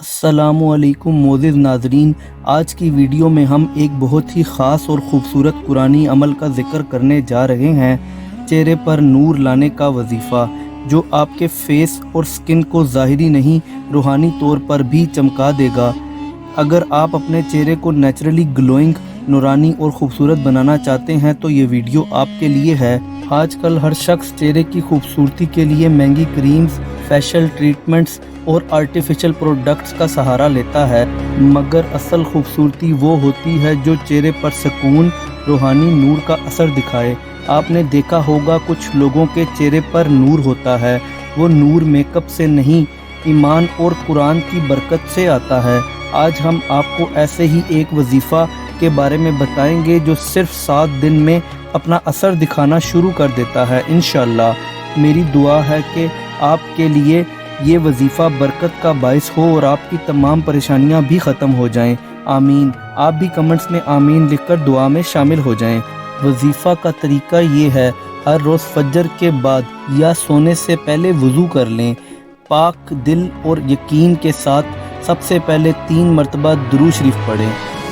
السلام علیکم معزز ناظرین، آج کی ویڈیو میں ہم ایک بہت ہی خاص اور خوبصورت قرآنی عمل کا ذکر کرنے جا رہے ہیں، چہرے پر نور لانے کا وظیفہ، جو آپ کے فیس اور سکن کو ظاہری نہیں روحانی طور پر بھی چمکا دے گا۔ اگر آپ اپنے چہرے کو نیچرلی گلوئنگ، نورانی اور خوبصورت بنانا چاہتے ہیں تو یہ ویڈیو آپ کے لیے ہے۔ آج کل ہر شخص چہرے کی خوبصورتی کے لیے مہنگی کریمز، فیشل ٹریٹمنٹس اور آرٹیفیشل پروڈکٹس کا سہارا لیتا ہے، مگر اصل خوبصورتی وہ ہوتی ہے جو چہرے پر سکون، روحانی نور کا اثر دکھائے۔ آپ نے دیکھا ہوگا کچھ لوگوں کے چہرے پر نور ہوتا ہے، وہ نور میک اپ سے نہیں، ایمان اور قرآن کی برکت سے آتا ہے۔ آج ہم آپ کو ایسے ہی ایک وظیفہ کے بارے میں بتائیں گے جو صرف 7 دن میں اپنا اثر دکھانا شروع کر دیتا ہے۔ انشاءاللہ میری دعا ہے کہ آپ کے لیے یہ وظیفہ برکت کا باعث ہو اور آپ کی تمام پریشانیاں بھی ختم ہو جائیں۔ آمین۔ آپ بھی کمنٹس میں آمین لکھ کر دعا میں شامل ہو جائیں۔ وظیفہ کا طریقہ یہ ہے، ہر روز فجر کے بعد یا سونے سے پہلے وضو کر لیں، پاک دل اور یقین کے ساتھ سب سے پہلے 3 مرتبہ درود شریف پڑھیں،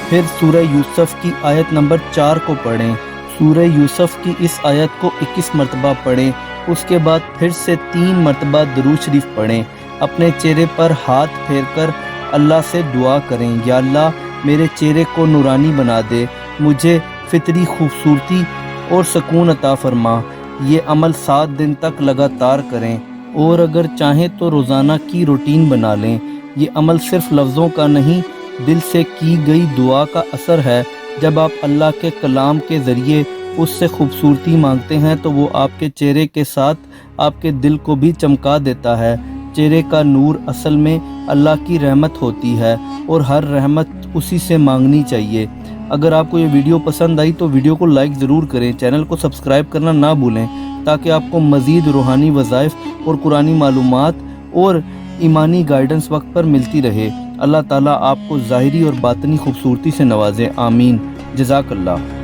پھر سورہ یوسف کی آیت نمبر 4 کو پڑھیں۔ سورہ یوسف کی اس آیت کو 21 مرتبہ پڑھیں، اس کے بعد پھر سے 3 مرتبہ درود شریف پڑھیں۔ اپنے چہرے پر ہاتھ پھیر کر اللہ سے دعا کریں، یا اللہ میرے چہرے کو نورانی بنا دے، مجھے فطری خوبصورتی اور سکون عطا فرما۔ یہ عمل 7 دن تک لگاتار کریں، اور اگر چاہیں تو روزانہ کی روٹین بنا لیں۔ یہ عمل صرف لفظوں کا نہیں، دل سے کی گئی دعا کا اثر ہے۔ جب آپ اللہ کے کلام کے ذریعے اس سے خوبصورتی مانگتے ہیں تو وہ آپ کے چہرے کے ساتھ آپ کے دل کو بھی چمکا دیتا ہے۔ چہرے کا نور اصل میں اللہ کی رحمت ہوتی ہے، اور ہر رحمت اسی سے مانگنی چاہیے۔ اگر آپ کو یہ ویڈیو پسند آئی تو ویڈیو کو لائک ضرور کریں، چینل کو سبسکرائب کرنا نہ بھولیں تاکہ آپ کو مزید روحانی وظائف اور قرآنی معلومات اور ایمانی گائیڈنس وقت پر ملتی رہے۔ اللہ تعالیٰ آپ کو ظاہری اور باطنی خوبصورتی سے نوازے۔ آمین۔ جزاک اللہ۔